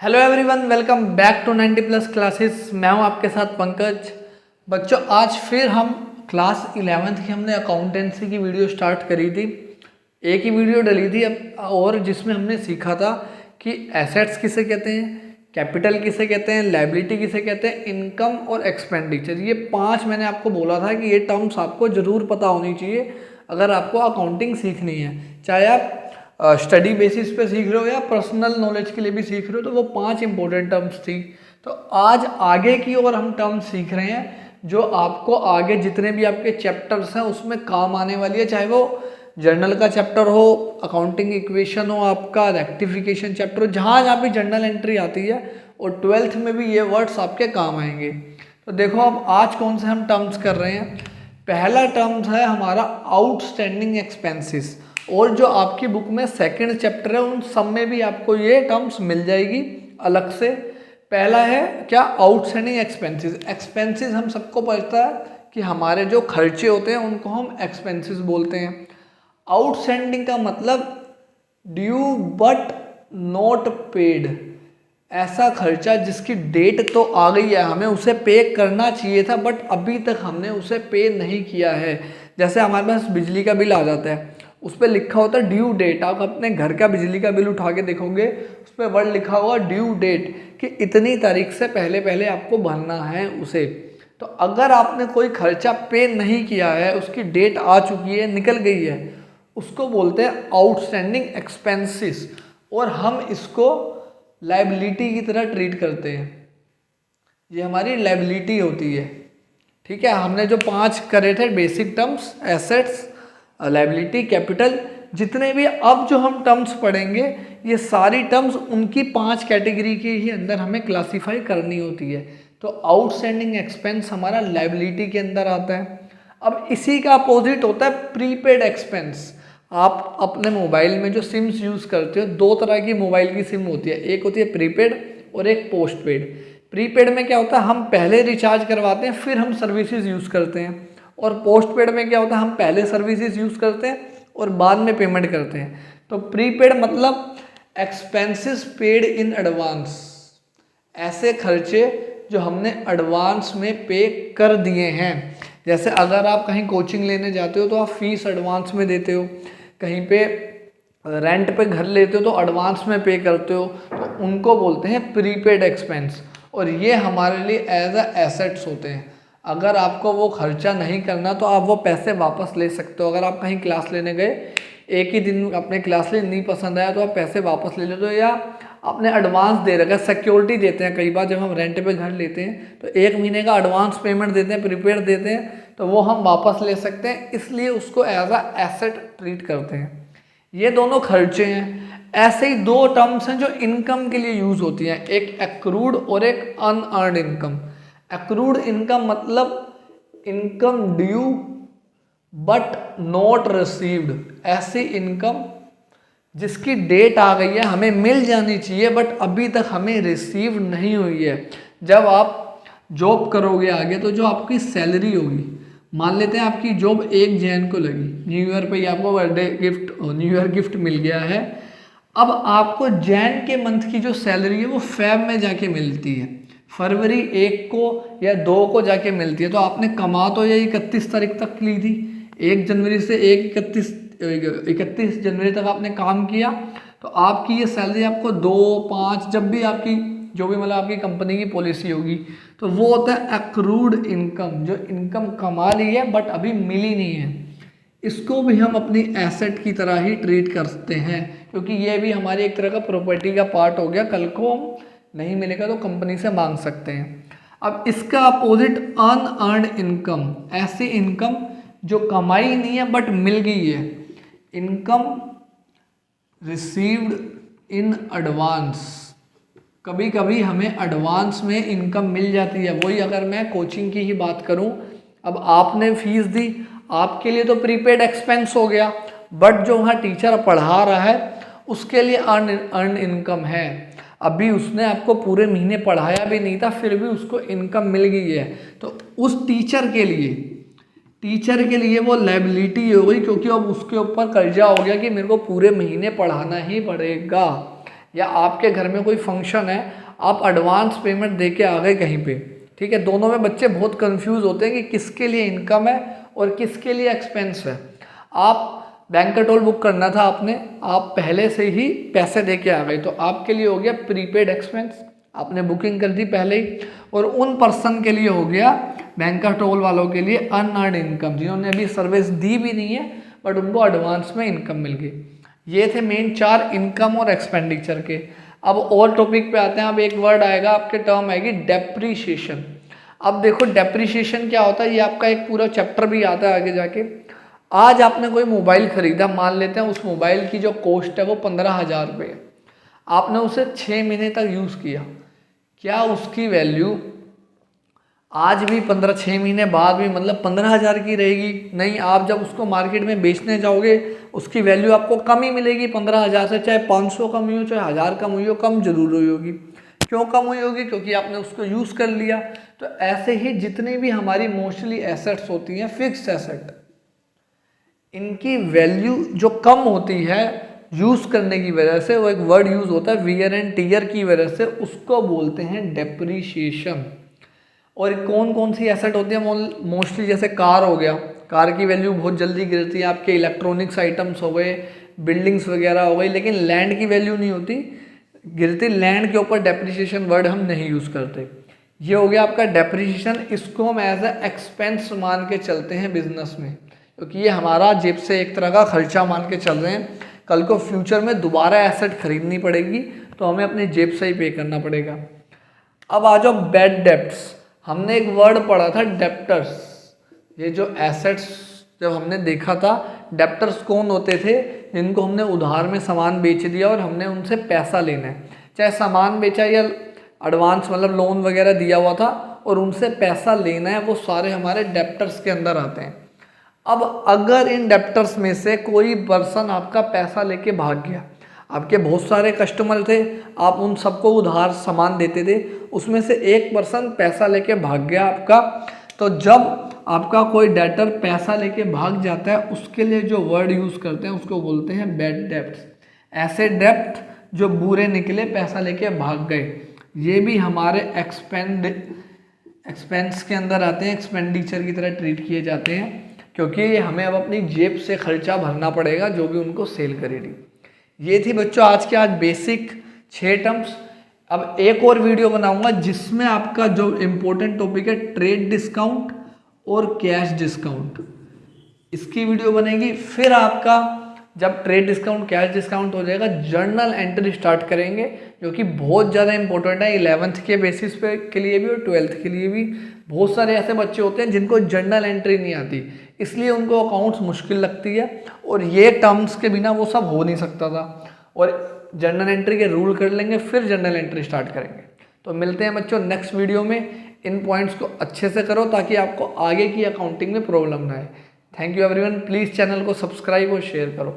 Hello everyone, welcome back to 90 plus classes. मैं हूं आपके साथ पंकज। बच्चों, आज फिर हम क्लास 11th की हमने अकाउंटेंसी की वीडियो स्टार्ट करी थी। एक ही वीडियो डली थी अब, और जिसमें हमने सीखा था कि एसेट्स किसे कहते हैं, कैपिटल किसे कहते हैं, लायबिलिटी किसे कहते हैं, इनकम और एक्सपेंडिचर। ये 5 मैंने आपको बोला था कि ये टर्म्स आपको ज़रूर पता होनी चाहिए अगर आपको अकाउंटिंग सीखनी है। चाहे आप स्टडी बेसिस पे सीख रहे हो या पर्सनल नॉलेज के लिए भी सीख रहे हो, तो वो 5 इंपॉर्टेंट टर्म्स थी। तो आज आगे की ओर हम टर्म्स सीख रहे हैं जो आपको आगे जितने भी आपके चैप्टर्स हैं उसमें काम आने वाली है। चाहे वो जर्नल का चैप्टर हो, अकाउंटिंग इक्वेशन हो, आपका रेक्टिफिकेशन चैप्टर हो, जहाँ जहाँ भी जर्नल एंट्री आती है, और 12th में भी ये वर्ड्स आपके काम आएंगे। तो देखो, अब आज कौन से हम टर्म्स कर रहे हैं। पहला टर्म्स है हमारा आउटस्टैंडिंग एक्सपेंसेस, और जो आपकी बुक में सेकंड चैप्टर है उन सब में भी आपको ये टर्म्स मिल जाएगी अलग से। पहला है क्या, आउटस्टैंडिंग एक्सपेंसेस। एक्सपेंसेस हम सबको पता है कि हमारे जो खर्चे होते हैं उनको हम एक्सपेंसेस बोलते हैं। आउटस्टैंडिंग का मतलब ड्यू बट नॉट पेड, ऐसा खर्चा जिसकी डेट तो आ गई है, हमें उसे पे करना चाहिए था बट अभी तक हमने उसे पे नहीं किया है। जैसे हमारे पास बिजली का बिल आ जाता है, उस पर लिखा होता है ड्यू डेट। आप अपने घर का बिजली का बिल उठा के देखोगे, उस पर वर्ड लिखा होगा ड्यू डेट, कि इतनी तारीख से पहले पहले आपको भरना है उसे। तो अगर आपने कोई खर्चा पे नहीं किया है, उसकी डेट आ चुकी है, निकल गई है, उसको बोलते हैं आउटस्टैंडिंग एक्सपेंसेस, और हम इसको लायबिलिटी की तरह ट्रीट करते हैं। ये हमारी लायबिलिटी होती है। ठीक है, हमने जो 5 करे थे basic terms, assets, liability, capital, जितने भी अब जो हम टर्म्स पढ़ेंगे, ये सारी टर्म्स उनकी 5 कैटेगरी के ही अंदर हमें क्लासीफाई करनी होती है। तो आउटस्टैंडिंग एक्सपेंस हमारा लायबिलिटी के अंदर आता है। अब इसी का अपोजिट होता है प्रीपेड एक्सपेंस। आप अपने मोबाइल में जो सिम्स यूज़ करते हो, 2 तरह की मोबाइल की सिम होती है, एक होती है प्रीपेड और एक पोस्ट पेड। प्रीपेड में क्या होता है, हम पहले रिचार्ज करवाते हैं फिर हम सर्विसेज यूज़ करते हैं, और पोस्ट पेड में क्या होता है, हम पहले सर्विसेज यूज़ करते हैं और बाद में पेमेंट करते हैं। तो प्रीपेड मतलब एक्सपेंसेस पेड इन एडवांस, ऐसे खर्चे जो हमने एडवांस में पे कर दिए हैं। जैसे अगर आप कहीं कोचिंग लेने जाते हो तो आप फीस एडवांस में देते हो, कहीं पे रेंट पे घर लेते हो तो एडवांस में पे करते हो, तो उनको बोलते हैं प्रीपेड एक्सपेंस, और ये हमारे लिए एज अ एसेट्स होते हैं। अगर आपको वो खर्चा नहीं करना तो आप वो पैसे वापस ले सकते हो। अगर आप कहीं क्लास लेने गए, एक ही दिन अपने क्लास ले, नहीं पसंद आया तो आप पैसे वापस ले लेते हो, या आपने एडवांस दे रखा, सिक्योरिटी देते हैं। कई बार जब हम रेंट पे घर लेते हैं तो 1 महीने का एडवांस पेमेंट देते हैं, प्रीपेड देते हैं, तो वो हम वापस ले सकते हैं, इसलिए उसको एज अ एसेट ट्रीट करते हैं। ये दोनों खर्चे हैं। ऐसे ही 2 टर्म्स हैं जो इनकम के लिए यूज़ होती हैं, एक एक्रूड और एक अनअर्न्ड इनकम। एक्रूड इनकम मतलब income due but not received, ऐसी इनकम जिसकी डेट आ गई है, हमें मिल जानी चाहिए बट अभी तक हमें रिसीव नहीं हुई है। जब आप जॉब करोगे आगे, तो जो आपकी सैलरी होगी, मान लेते हैं आपकी जॉब 1 जैन को लगी, न्यू ईयर पे ही आपको birthday gift, new year gift मिल गया है। अब आपको जैन के मंथ की जो सैलरी है वो फेब में जाके मिलती है, फरवरी 1 को या 2 को जाके मिलती है। तो आपने कमा तो ये 31 तारीख तक ली थी, 1 जनवरी से 31 जनवरी तक आपने काम किया, तो आपकी ये सैलरी आपको 2, 5, जब भी आपकी जो भी मतलब आपकी कंपनी की पॉलिसी होगी, तो वो होता है एक्रूड इनकम, जो इनकम कमा ली है बट अभी मिली नहीं है। इसको भी हम अपनी एसेट की तरह ही ट्रीट करते हैं, क्योंकि ये भी हमारी एक तरह का प्रॉपर्टी का पार्ट हो गया। कल को हम नहीं मिलेगा तो कंपनी से मांग सकते हैं। अब इसका अपोजिट अनअर्न्ड इनकम, ऐसी इनकम जो कमाई नहीं है बट मिल गई है, इनकम रिसीव्ड इन एडवांस। कभी कभी हमें एडवांस में इनकम मिल जाती है। वही अगर मैं कोचिंग की ही बात करूं, अब आपने फीस दी, आपके लिए तो प्रीपेड एक्सपेंस हो गया, बट जो वहाँ टीचर पढ़ा रहा है उसके लिए अर्न इनकम है। अभी उसने आपको पूरे महीने पढ़ाया भी नहीं था, फिर भी उसको इनकम मिल गई है, तो उस टीचर के लिए वो लायबिलिटी हो गई, क्योंकि अब उसके ऊपर कर्जा हो गया कि मेरे को पूरे महीने पढ़ाना ही पड़ेगा। या आपके घर में कोई फंक्शन है, आप एडवांस पेमेंट दे के आ गए कहीं पे, ठीक है। दोनों में बच्चे बहुत कंफ्यूज होते हैं कि किसके लिए इनकम है और किसके लिए एक्सपेंस है। आप बैंक का टोल बुक करना था आपने, आप पहले से ही पैसे दे के आ गए, तो आपके लिए हो गया प्रीपेड एक्सपेंस, आपने बुकिंग कर दी पहले ही। और उन पर्सन के लिए हो गया, बैंक का टोल वालों के लिए, अनअर्न्ड इनकम, जिन्होंने अभी सर्विस दी भी नहीं है बट उनको एडवांस में इनकम मिल गई। ये थे मेन 4 इनकम और एक्सपेंडिचर के। अब और टॉपिक पे आते हैं। अब एक वर्ड आएगा आपके, टर्म आएगी डेप्रीशिएशन। अब देखो डेप्रीशिएशन क्या होता है, ये आपका एक पूरा चैप्टर भी आता है आगे जाके। आज आपने कोई मोबाइल खरीदा, मान लेते हैं उस मोबाइल की जो कॉस्ट है वो 15,000 रुपये है, आपने उसे 6 महीने तक यूज़ किया, क्या उसकी वैल्यू आज भी 6 महीने बाद भी मतलब 15,000 की रहेगी? नहीं, आप जब उसको मार्केट में बेचने जाओगे उसकी वैल्यू आपको कम ही मिलेगी 15,000 से, चाहे 500 कम हुई हो चाहे 1000 कम हुई हो, कम जरूर हुई होगी। क्यों कम हुई होगी? क्योंकि आपने उसको यूज़ कर लिया। तो ऐसे ही जितनी भी हमारी मोस्टली एसेट्स होती हैं, फिक्स्ड एसेट, इनकी वैल्यू जो कम होती है यूज़ करने की वजह से, वो एक वर्ड यूज़ होता है वियर एंड टीयर की वजह से, उसको बोलते हैं डेप्रीशिएशन। और कौन कौन सी एसेट होती है मोस्टली? जैसे कार हो गया, कार की वैल्यू बहुत जल्दी गिरती है, आपके इलेक्ट्रॉनिक्स आइटम्स हो गए, बिल्डिंग्स वगैरह हो गई, लेकिन लैंड की वैल्यू नहीं होती गिरती। लैंड के ऊपर डेप्रीशिएशन वर्ड हम नहीं यूज़ करते। ये हो गया आपका डेप्रीशिएशन। इसको हम एज ए एक्सपेंस मान के चलते हैं बिजनेस में, क्योंकि ये हमारा जेब से एक तरह का खर्चा मान के चल रहे हैं। कल को फ्यूचर में दोबारा एसेट खरीदनी पड़ेगी तो हमें अपनी जेब से ही पे करना पड़ेगा। अब आ जाओ बैड डेप्ट्स। हमने एक वर्ड पढ़ा था डेप्टर्स। ये जो एसेट्स जब हमने देखा था, डेप्टर्स कौन होते थे? जिनको हमने उधार में सामान बेच दिया और हमने उनसे पैसा लेना है, चाहे सामान बेचा या एडवांस मतलब लोन वगैरह दिया हुआ था और उनसे पैसा लेना है, वो सारे हमारे डेप्टर्स के अंदर आते हैं। अब अगर इन डेप्टर्स में से कोई पर्सन आपका पैसा लेके भाग गया, आपके बहुत सारे कस्टमर थे, आप उन सबको उधार सामान देते थे, उसमें से एक पर्सन पैसा लेके भाग गया आपका, तो जब आपका कोई डेटर पैसा लेके भाग जाता है, उसके लिए जो वर्ड यूज़ करते हैं उसको बोलते हैं बैड डेप्ट्स। ऐसे डेप्ट जो बुरे निकले, पैसा लेके भाग गए, ये भी हमारे एक्सपेंस के अंदर आते हैं, एक्सपेंडिचर की तरह ट्रीट किए जाते हैं, क्योंकि हमें अब अपनी जेब से खर्चा भरना पड़ेगा जो भी उनको सेल करेगी। ये थी बच्चों आज बेसिक 6 टर्म्स। अब एक और वीडियो बनाऊंगा जिसमें आपका जो इम्पोर्टेंट टॉपिक है ट्रेड डिस्काउंट और कैश डिस्काउंट, इसकी वीडियो बनेगी। फिर आपका जब ट्रेड डिस्काउंट कैश डिस्काउंट हो जाएगा, जर्नल एंट्री स्टार्ट करेंगे, जो कि बहुत ज़्यादा इंपॉर्टेंट है 11th के बेसिस पे के लिए भी और 12th के लिए भी। बहुत सारे ऐसे बच्चे होते हैं जिनको जर्नल एंट्री नहीं आती, इसलिए उनको अकाउंट्स मुश्किल लगती है, और ये टर्म्स के बिना वो सब हो नहीं सकता था। और जर्नल एंट्री के रूल कर लेंगे, फिर जर्नल एंट्री स्टार्ट करेंगे। तो मिलते हैं बच्चों नेक्स्ट वीडियो में। इन पॉइंट्स को अच्छे से करो ताकि आपको आगे की अकाउंटिंग में प्रॉब्लम ना आए। Thank you everyone. Please channel को सब्सक्राइब और शेयर करो।